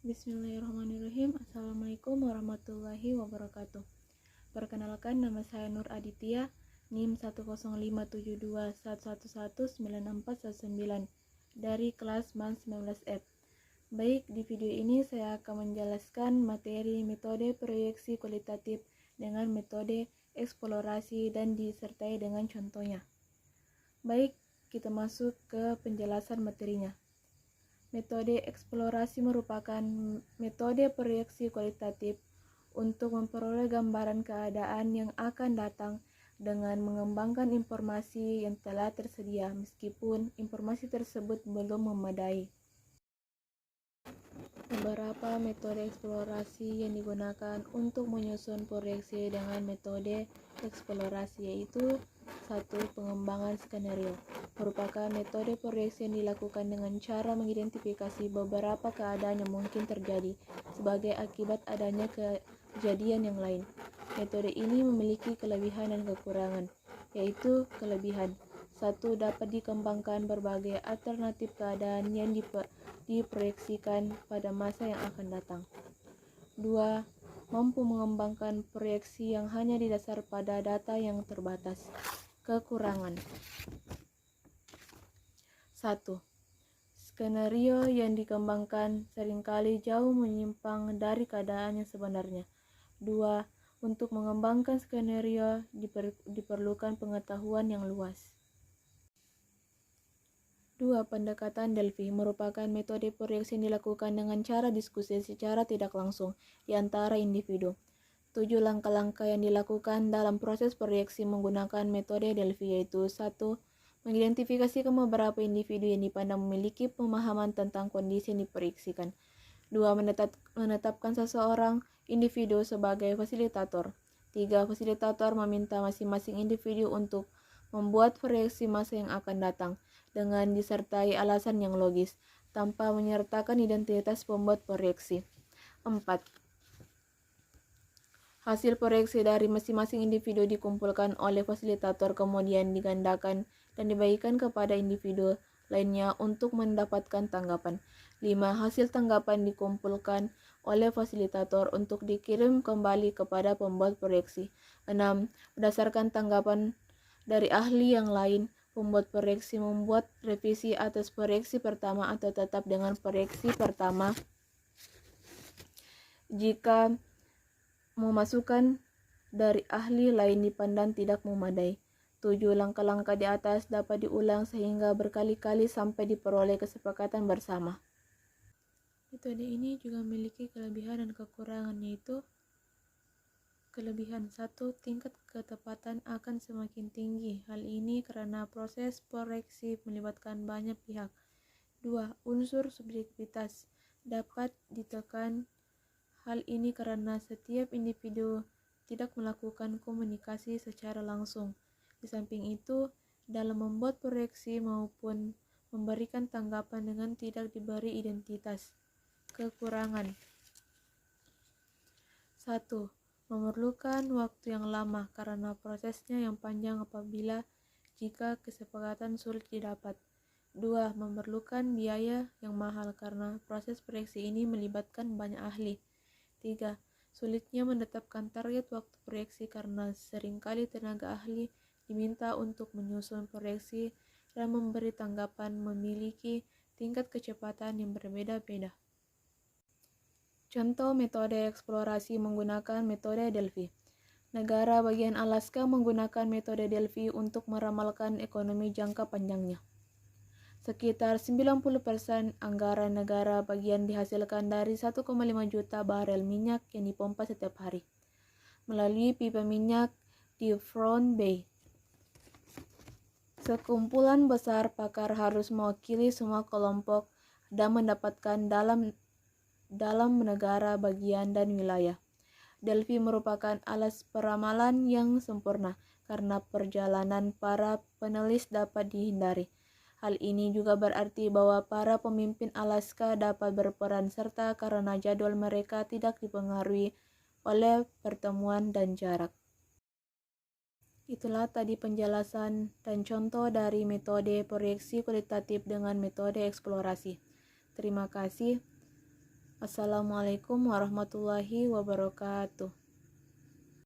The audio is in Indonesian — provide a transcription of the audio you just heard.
Bismillahirrahmanirrahim. Assalamualaikum warahmatullahi wabarakatuh. Perkenalkan, nama saya Nur Aditya, NIM 1057211196419 dari kelas MAN 19F. Baik, di video ini saya akan menjelaskan materi metode proyeksi kualitatif dengan metode eksplorasi dan disertai dengan contohnya. Baik, kita masuk ke penjelasan materinya. Metode eksplorasi merupakan metode proyeksi kualitatif untuk memperoleh gambaran keadaan yang akan datang dengan mengembangkan informasi yang telah tersedia, meskipun informasi tersebut belum memadai. Beberapa metode eksplorasi yang digunakan untuk menyusun proyeksi dengan metode eksplorasi yaitu 1. Pengembangan skenario merupakan metode proyeksi yang dilakukan dengan cara mengidentifikasi beberapa keadaan yang mungkin terjadi sebagai akibat adanya kejadian yang lain. Metode ini memiliki kelebihan dan kekurangan, yaitu kelebihan 1. Dapat dikembangkan berbagai alternatif keadaan yang diproyeksikan pada masa yang akan datang. 2. Mampu mengembangkan proyeksi yang hanya didasar pada data yang terbatas. Kekurangan 1. Skenario yang dikembangkan seringkali jauh menyimpang dari keadaan yang sebenarnya. 2. Untuk mengembangkan skenario diperlukan pengetahuan yang luas. 2. Pendekatan Delphi merupakan metode proyeksi yang dilakukan dengan cara diskusi secara tidak langsung di antara individu. 7 langkah-langkah yang dilakukan dalam proses proyeksi menggunakan metode Delphi yaitu 1. Mengidentifikasi beberapa individu yang dipandang memiliki pemahaman tentang kondisi yang diproyeksikan. 2. Menetapkan seseorang individu sebagai fasilitator. 3. Fasilitator meminta masing-masing individu untuk membuat proyeksi masa yang akan datang dengan disertai alasan yang logis, tanpa menyertakan identitas pembuat proyeksi. 4. Hasil proyeksi dari masing-masing individu dikumpulkan oleh fasilitator kemudian digandakan dan dibagikan kepada individu lainnya untuk mendapatkan tanggapan. 5. Hasil tanggapan dikumpulkan oleh fasilitator untuk dikirim kembali kepada pembuat proyeksi. 6. Berdasarkan tanggapan dari ahli yang lain, pembuat proyeksi membuat revisi atas proyeksi pertama atau tetap dengan proyeksi pertama jika memasukkan dari ahli lain dipandang tidak memadai. 7. Langkah-langkah di atas dapat diulang sehingga berkali-kali sampai diperoleh kesepakatan bersama. Metode ini juga memiliki kelebihan dan kekurangan, yaitu kelebihan 1. Tingkat ketepatan akan semakin tinggi. Hal ini karena proses proyeksi melibatkan banyak pihak. 2. Unsur subjektivitas dapat ditekan. Hal ini karena setiap individu tidak melakukan komunikasi secara langsung. Di samping itu, dalam membuat proyeksi maupun memberikan tanggapan dengan tidak diberi identitas. Kekurangan 1. Memerlukan waktu yang lama karena prosesnya yang panjang apabila jika kesepakatan sulit didapat. 2. Memerlukan biaya yang mahal karena proses proyeksi ini melibatkan banyak ahli. 3. Sulitnya menetapkan target waktu proyeksi karena seringkali tenaga ahli diminta untuk menyusun proyeksi dan memberi tanggapan memiliki tingkat kecepatan yang berbeda-beda. Contoh metode eksplorasi menggunakan metode Delphi. Negara bagian Alaska menggunakan metode Delphi untuk meramalkan ekonomi jangka panjangnya. Sekitar 90% anggaran negara bagian dihasilkan dari 1,5 juta barel minyak yang dipompa setiap hari melalui pipa minyak di Front Bay. Sekumpulan besar pakar harus mewakili semua kelompok dan mendapatkan dalam negara bagian dan wilayah. Delphi merupakan alas peramalan yang sempurna karena perjalanan para penulis dapat dihindari. Hal ini juga berarti bahwa para pemimpin Alaska dapat berperan serta karena jadwal mereka tidak dipengaruhi oleh pertemuan dan jarak. Itulah tadi penjelasan dan contoh dari metode proyeksi kualitatif dengan metode eksplorasi. Terima kasih. Assalamualaikum warahmatullahi wabarakatuh.